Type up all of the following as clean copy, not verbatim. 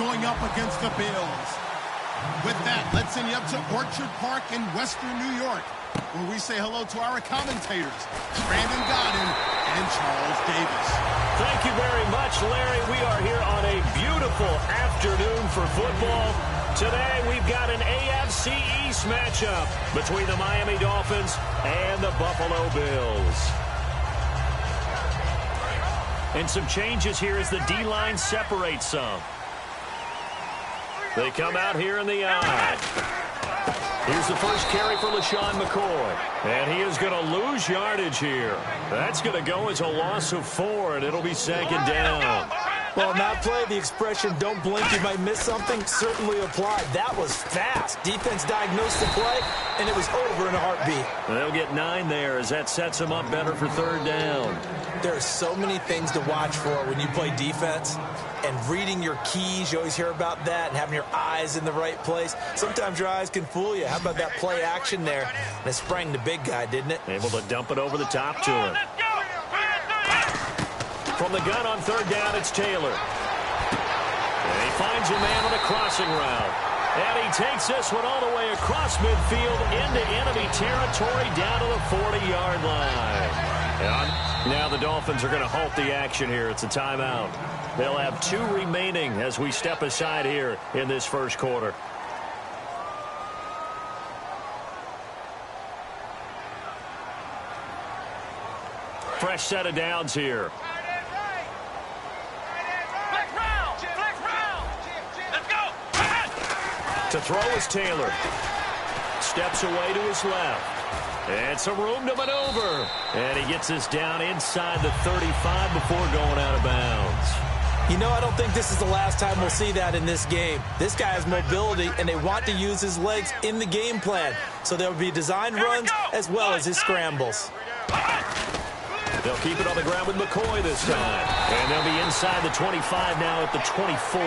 going up against the Bills. With that, let's send you up to Orchard Park in Western New York, where we say hello to our commentators, Brandon Godden and Charles Davis. Thank you very much, Larry. We are here on a beautiful afternoon for football. Today, we've got an AFC East matchup between the Miami Dolphins and the Buffalo Bills. And some changes here as the D-line separates some. They come out here in the eye. Here's the first carry for LaShawn McCoy. And he is going to lose yardage here. That's going to go as a loss of 4, and it'll be second down. Well, on that play, the expression, don't blink, you might miss something, certainly applied. That was fast. Defense diagnosed the play, and it was over in a heartbeat. They'll get 9 there as that sets them up better for third down. There are so many things to watch for when you play defense. And reading your keys, you always hear about that, and having your eyes in the right place. Sometimes your eyes can fool you. How about that play action there? And it sprang the big guy, didn't it? Able to dump it over the top to him. From the gun on third down, it's Taylor. And he finds a man on a crossing route. And he takes this one all the way across midfield into enemy territory down to the 40-yard line. And now the Dolphins are going to halt the action here. It's a timeout. They'll have 2 remaining as we step aside here in this first quarter. Fresh set of downs here. To throw is Taylor. Steps away to his left. And some room to maneuver. And he gets this down inside the 35 before going out of bounds. You know, I don't think this is the last time we'll see that in this game. This guy has mobility, and they want to use his legs in the game plan. So there will be designed runs as well as his scrambles. They'll keep it on the ground with McCoy this time. And they'll be inside the 25 now at the 24.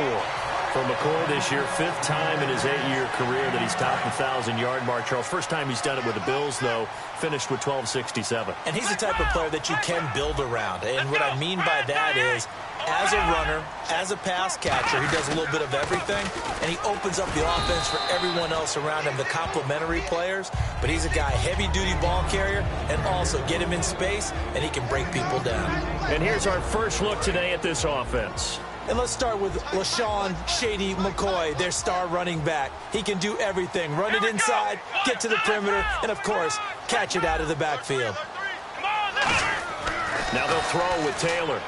For McCoy this year, 5th time in his 8-year career that he's topped the 1,000-yard mark. Charles, first time he's done it with the Bills, though, finished with 1,267. And he's the type of player that you can build around. And what I mean by that is, as a runner, as a pass catcher, he does a little bit of everything, and he opens up the offense for everyone else around him, the complementary players. But he's a guy, heavy-duty ball carrier, and also get him in space, and he can break people down. And here's our first look today at this offense. And let's start with LaShawn Shady McCoy, their star running back. He can do everything. Run it inside, get to the perimeter, and, of course, catch it out of the backfield. Now they'll throw with Taylor.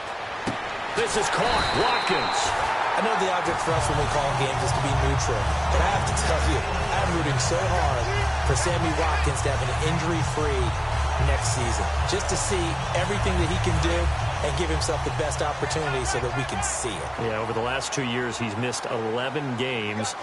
This is caught. Watkins. I know the object for us when we call games is to be neutral, but I have to tell you, I'm rooting so hard for Sammy Watkins to have an injury-free next season, just to see everything that he can do and give himself the best opportunity so that we can see it. Yeah, over the last 2 years, he's missed 11 games.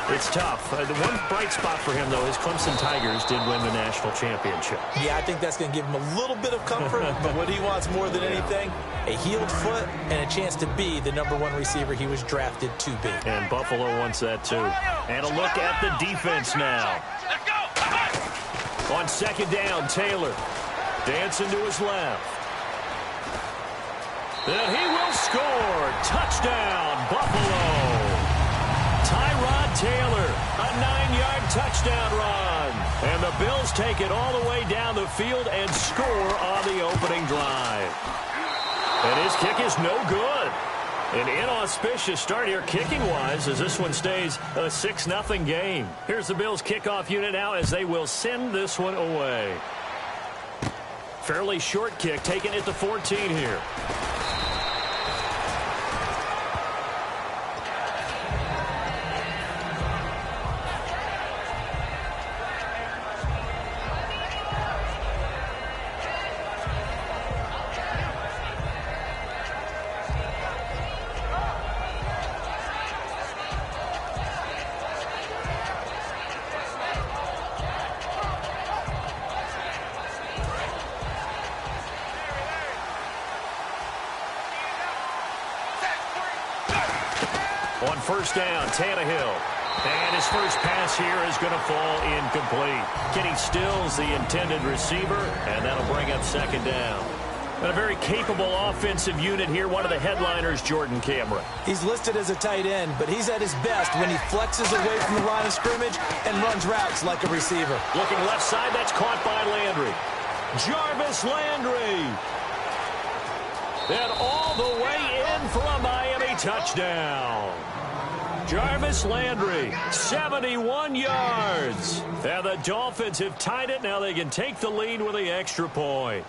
It's tough. The one bright spot for him, though, is Clemson Tigers did win the national championship. Yeah, I think that's going to give him a little bit of comfort, but what he wants more than anything, a healed foot and a chance to be the #1 receiver he was drafted to be. And Buffalo wants that, too. And a look at the defense now. On second down, Taylor dancing to his left. And he will score. Touchdown, Buffalo. Tyrod Taylor, a 9-yard touchdown run. And the Bills take it all the way down the field and score on the opening drive. And his kick is no good. An inauspicious start here kicking-wise as this one stays a 6-0 game. Here's the Bills kickoff unit now as they will send this one away. Fairly short kick taken at the 14 here. On first down, Tannehill. And his first pass here is going to fall incomplete. Kenny Stills the intended receiver, and that'll bring up second down. And a very capable offensive unit here. One of the headliners, Jordan Cameron. He's listed as a tight end, but he's at his best when he flexes away from the line of scrimmage and runs routes like a receiver. Looking left side, that's caught by Landry. Jarvis Landry. And all the way in for a Miami touchdown. Jarvis Landry, 71 yards. And the Dolphins have tied it. Now they can take the lead with the extra point.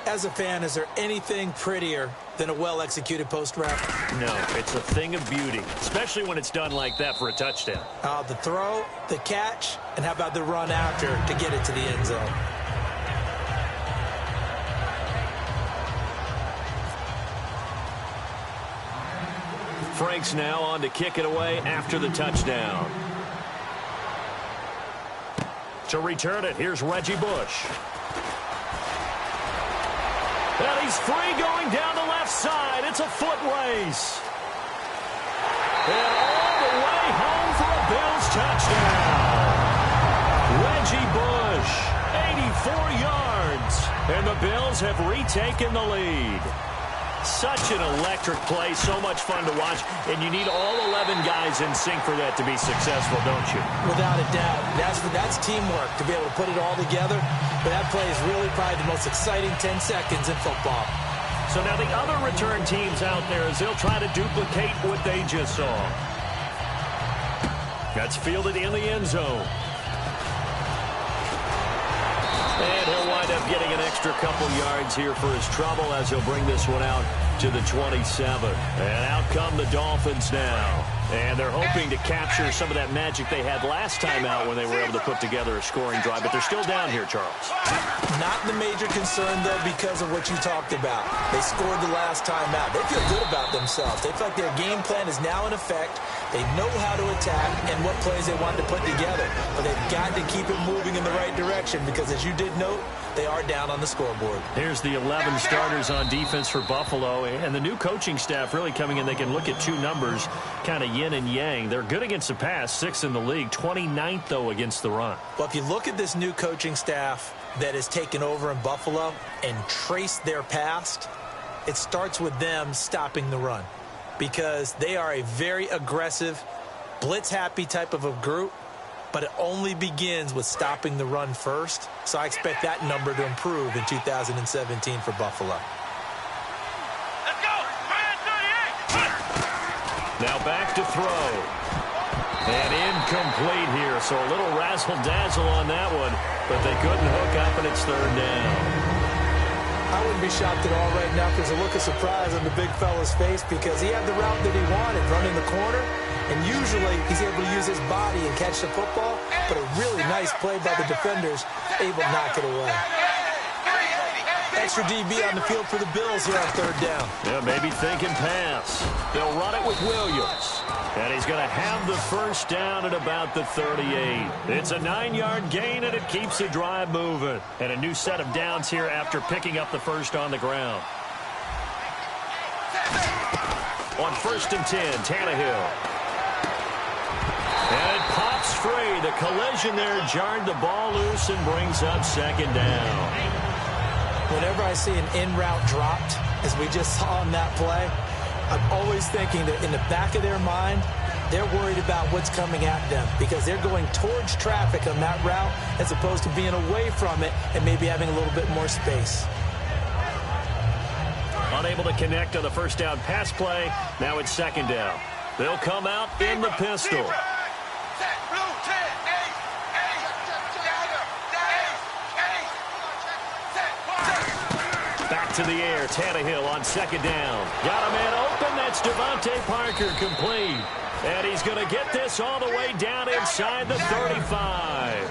As a fan, is there anything prettier than a well-executed post route? No, it's a thing of beauty, especially when it's done like that for a touchdown. The throw, the catch, and how about the run after to get it to the end zone? Franks now on to kick it away after the touchdown. To return it, here's Reggie Bush. And he's free going down the left side. It's a foot race. And all the way home for a Bills touchdown. Reggie Bush, 84 yards. And the Bills have retaken the lead. Such an electric play, so much fun to watch, and you need all 11 guys in sync for that to be successful, don't you? Without a doubt. That's teamwork to be able to put it all together, but that play is really probably the most exciting 10 seconds in football. So now the other return teams out there, as they'll try to duplicate what they just saw. That's fielded in the end zone. And he'll wind up getting an extra couple yards here for his trouble as he'll bring this one out to the 27. And out come the Dolphins now. And they're hoping to capture some of that magic they had last time out when they were able to put together a scoring drive. But they're still down here, Charles. Not the major concern, though, because of what you talked about. They scored the last time out. They feel good about themselves. They feel like their game plan is now in effect. They know how to attack and what plays they want to put together. But they've got to keep it moving in the right direction because, as you did note, they are down on the scoreboard. Here's the 11 starters on defense for Buffalo. And the new coaching staff really coming in. They can look at two numbers, kind of yin and yang. They're good against the pass, 6th in the league, 29th, though, against the run. Well, if you look at this new coaching staff that has taken over in Buffalo and trace their past, it starts with them stopping the run because they are a very aggressive, blitz-happy type of a group, but it only begins with stopping the run first. So I expect that number to improve in 2017 for Buffalo. Let's go! Now back to throw. And incomplete here, so a little razzle-dazzle on that one, but they couldn't hook up, and it's 3rd down. I wouldn't be shocked at all right now if there's a look of surprise on the big fella's face because he had the route that he wanted, running the corner, and usually he's able to use his body and catch the football, but a really nice play by the defenders, able to knock it away. Extra DB on the field for the Bills here on 3rd down. Yeah, maybe thinking pass. They'll run it with Williams. And he's going to have the 1st down at about the 38. It's a 9-yard gain, and it keeps the drive moving. And a new set of downs here after picking up the 1st on the ground. On 1st and 10, Tannehill. And it pops free. The collision there jarred the ball loose and brings up 2nd down. Whenever I see an in-route dropped, as we just saw on that play, I'm always thinking that in the back of their mind, they're worried about what's coming at them because they're going towards traffic on that route as opposed to being away from it and maybe having a little bit more space. Unable to connect on the 1st down pass play. Now it's 2nd down. They'll come out in the pistol. Back to the air. Tannehill on 2nd down. Got a man open. That's Devontae Parker complete. And he's going to get this all the way down inside the 35.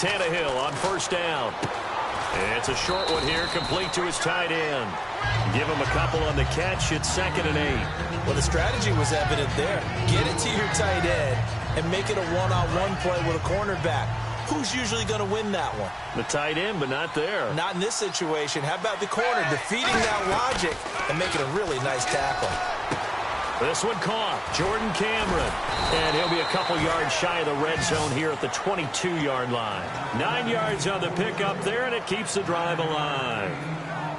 Tannehill on 1st down. It's a short one here, complete to his tight end. Give him a couple on the catch. It's 2nd and 8. Well, the strategy was evident there. Get it to your tight end and make it a one-on-one play with a cornerback. Who's usually going to win that one? The tight end, but not there. Not in this situation. How about the corner defeating that logic and making a really nice tackle? This one caught. Jordan Cameron. And he'll be a couple yards shy of the red zone here at the 22-yard line. 9 yards on the pickup there, and it keeps the drive alive.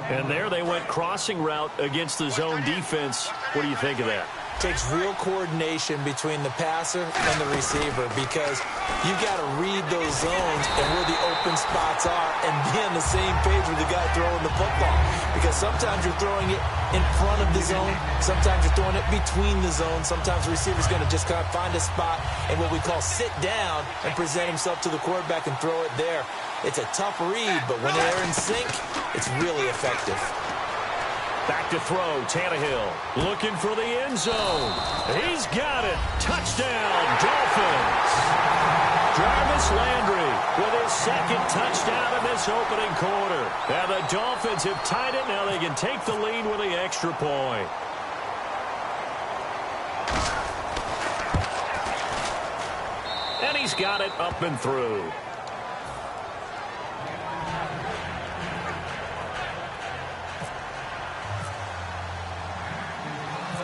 And there they went crossing route against the zone defense. What do you think of that? Takes real coordination between the passer and the receiver because you've got to read those zones and where the open spots are and be on the same page with the guy throwing the football. Because sometimes you're throwing it in front of the zone. Sometimes you're throwing it between the zones. Sometimes the receiver's going to just kind of find a spot and what we call sit down and present himself to the quarterback and throw it there. It's a tough read, but when they're in sync, it's really effective. Back to throw, Tannehill looking for the end zone. He's got it. Touchdown, Dolphins. Jarvis Landry with his second touchdown in this opening quarter. And the Dolphins have tied it. Now they can take the lead with the extra point. And he's got it up and through.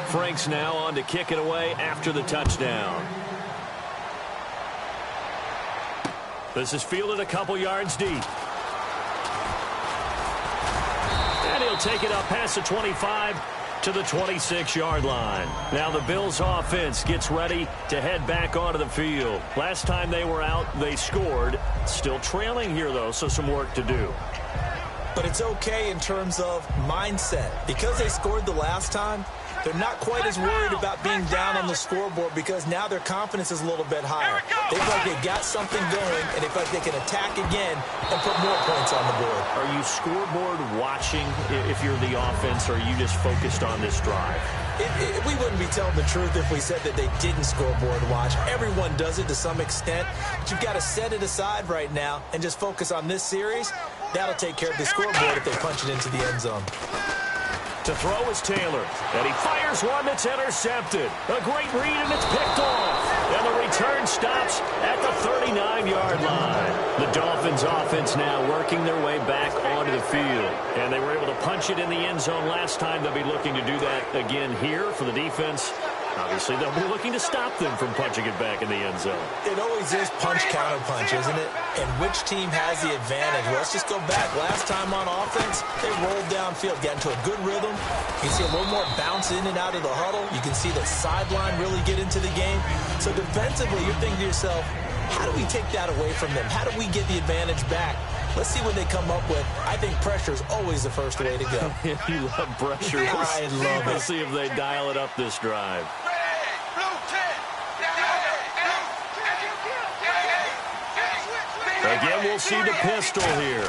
Franks now on to kick it away after the touchdown. This is fielded a couple yards deep. And he'll take it up past the 25 to the 26-yard line. Now the Bills offense gets ready to head back onto the field. Last time they were out, they scored. Still trailing here, though, so some work to do. But it's okay in terms of mindset. Because they scored the last time, they're not quite as worried about being down on the scoreboard because now their confidence is a little bit higher. They feel like they've got something going, and they feel like they can attack again and put more points on the board. Are you scoreboard watching if you're the offense, or are you just focused on this drive? We wouldn't be telling the truth if we said that they didn't scoreboard watch. Everyone does it to some extent. But you've got to set it aside right now and just focus on this series. That'll take care of the scoreboard if they punch it into the end zone. To throw is Taylor, and he fires one that's intercepted. A great read, and it's picked off. And the return stops at the 39-yard line. The Dolphins offense now working their way back onto the field. And they were able to punch it in the end zone last time. They'll be looking to do that again here for the defense. Obviously, they'll be looking to stop them from punching it back in the end zone. It always is punch-counter-punch, isn't it? And which team has the advantage? Well, let's just go back. Last time on offense, they rolled downfield, got into a good rhythm. You can see a little more bounce in and out of the huddle. You can see the sideline really get into the game. So defensively, you're thinking to yourself, how do we take that away from them? How do we get the advantage back? Let's see what they come up with. I think pressure is always the first way to go. You love pressure. I love it. Let's see if they dial it up this drive. Again, we'll see the pistol here.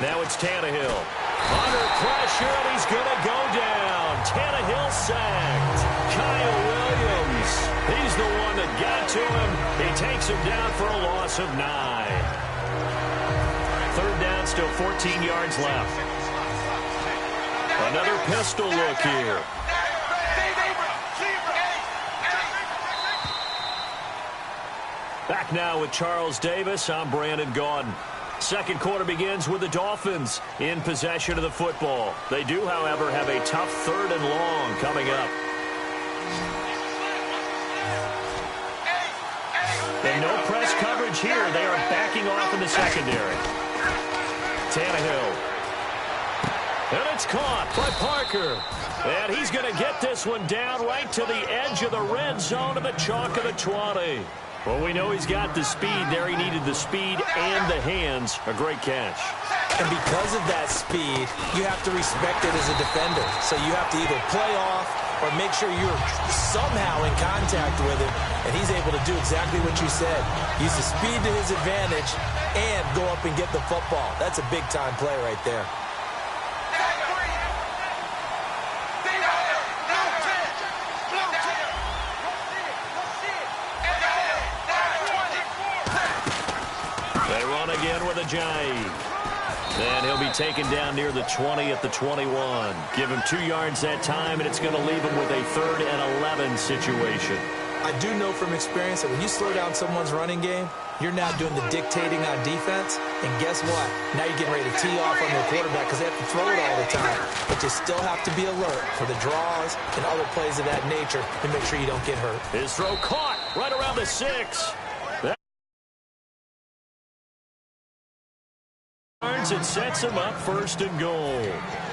Now it's Tannehill. Under pressure, and he's going to go down. Tannehill sacked. Kyle Williams. He's the one that got to him. He takes him down for a loss of 9. Third down, still 14 yards left. Another pistol look here. Back now with Charles Davis. I'm Brandon Gaudin. Second quarter begins with the Dolphins in possession of the football. They do, however, have a tough third and long coming up. And no press coverage here. They are backing off in the secondary. Tannehill. And it's caught by Parker. And he's going to get this one down right to the edge of the red zone of the chalk of the 20. Well, we know he's got the speed there. He needed the speed and the hands. A great catch. And because of that speed, you have to respect it as a defender. So you have to either play off or make sure you're somehow in contact with him. And he's able to do exactly what you said. Use the speed to his advantage and go up and get the football. That's a big-time play right there. They run again with a jive. And he'll be taken down near the 20 at the 21. Give him 2 yards that time, and it's going to leave him with a 3rd and 11 situation. I do know from experience that when you slow down someone's running game, you're now doing the dictating on defense. And guess what? Now you're getting ready to tee off on your quarterback because they have to throw it all the time. But you still have to be alert for the draws and other plays of that nature to make sure you don't get hurt. His throw caught right around the 6. It sets him up 1st and goal.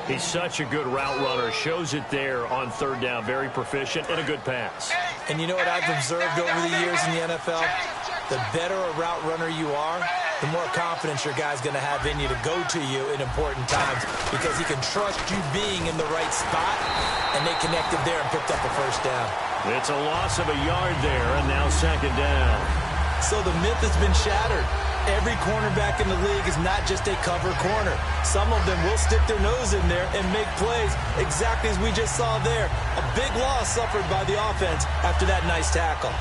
He's such a good route runner. Shows it there on 3rd down. Very proficient and a good pass. And you know what I've observed over the years in the NFL? The better a route runner you are, the more confidence your guy's going to have in you to go to you in important times because he can trust you being in the right spot, and they connected there and picked up a 1st down. It's a loss of a yard there, and now 2nd down. So the myth has been shattered. Every cornerback in the league is not just a cover corner. Some of them will stick their nose in there and make plays exactly as we just saw there. A big loss suffered by the offense after that nice tackle.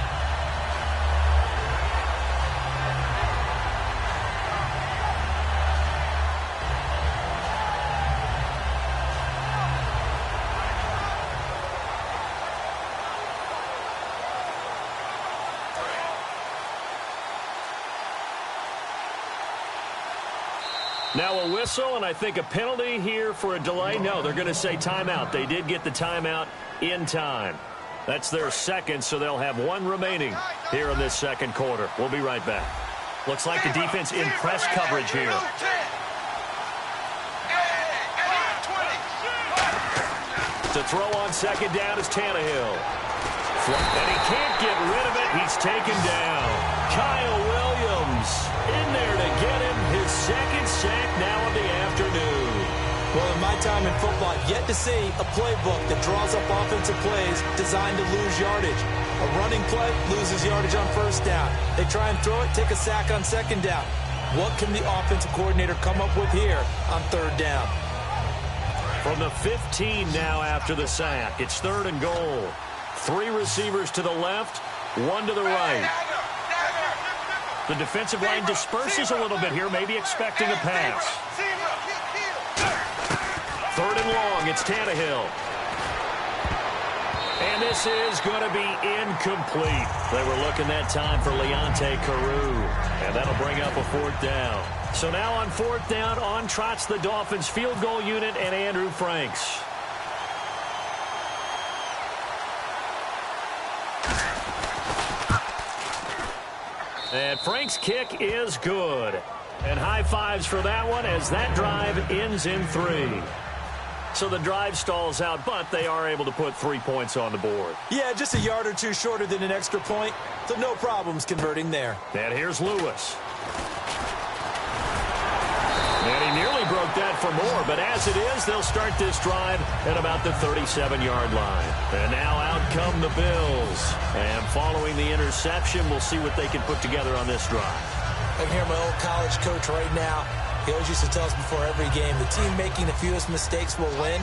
Now a whistle, and I think a penalty here for a delay. No, they're going to say timeout. They did get the timeout in time. That's their 2nd, so they'll have 1 remaining here in this 2nd quarter. We'll be right back. Looks like the defense in press coverage here. To throw on 2nd down is Tannehill. And he can't get rid of it. He's taken down. Kyle Williams in there to get him his 2nd sack now of the afternoon. Well, in my time in football, I've yet to see a playbook that draws up offensive plays designed to lose yardage. A running play loses yardage on 1st down. They try and throw it, take a sack on 2nd down. What can the offensive coordinator come up with here on 3rd down? From the 15 now after the sack, it's 3rd and goal. 3 receivers to the left, 1 to the right. The defensive line disperses a little bit here, maybe expecting a pass. 3rd and long, it's Tannehill. And this is going to be incomplete. They were looking that time for Leonte Carew, and that'll bring up a 4th down. So now on 4th down, on trots the Dolphins field goal unit and Andrew Franks. And Frank's kick is good. And high fives for that one as that drive ends in 3. So the drive stalls out, but they are able to put 3 points on the board. Yeah, just a yard or 2 shorter than an extra point, so no problems converting there. And here's Lewis. And he nearly broke that for more, but as it is, they'll start this drive at about the 37-yard line. And now out come the Bills. And following the interception, we'll see what they can put together on this drive. I can hear my old college coach right now. He always used to tell us before every game, the team making the fewest mistakes will win.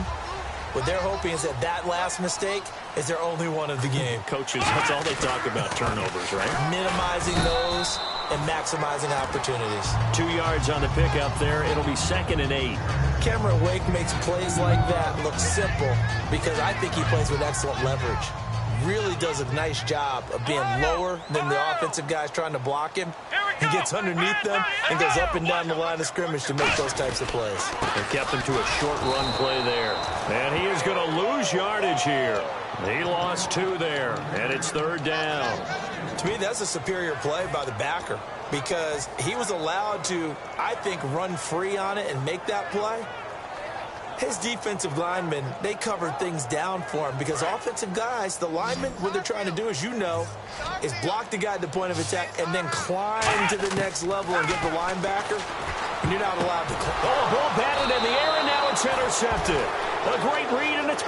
What they're hoping is that that last mistake is their only one of the game. Coaches, that's all they talk about, turnovers, right? Minimizing those and maximizing opportunities. 2 yards on the pickup there. It'll be 2nd and 8. Cameron Wake makes plays like that look simple because I think he plays with excellent leverage. Really does a nice job of being lower than the offensive guys trying to block him. He gets underneath them and goes up and down the line of scrimmage to make those types of plays. They kept him to a short run play there. And he is going to lose yardage here. He lost 2 there, and it's 3rd down. To me, that's a superior play by the backer because he was allowed to, I think, run free on it and make that play. His defensive linemen, they covered things down for him because offensive guys, the linemen, what they're trying to do, as you know, is block the guy at the point of attack and then climb to the next level and get the linebacker. And you're not allowed to climb. Oh, ball batted in the air, and now it's intercepted. A great read, and it's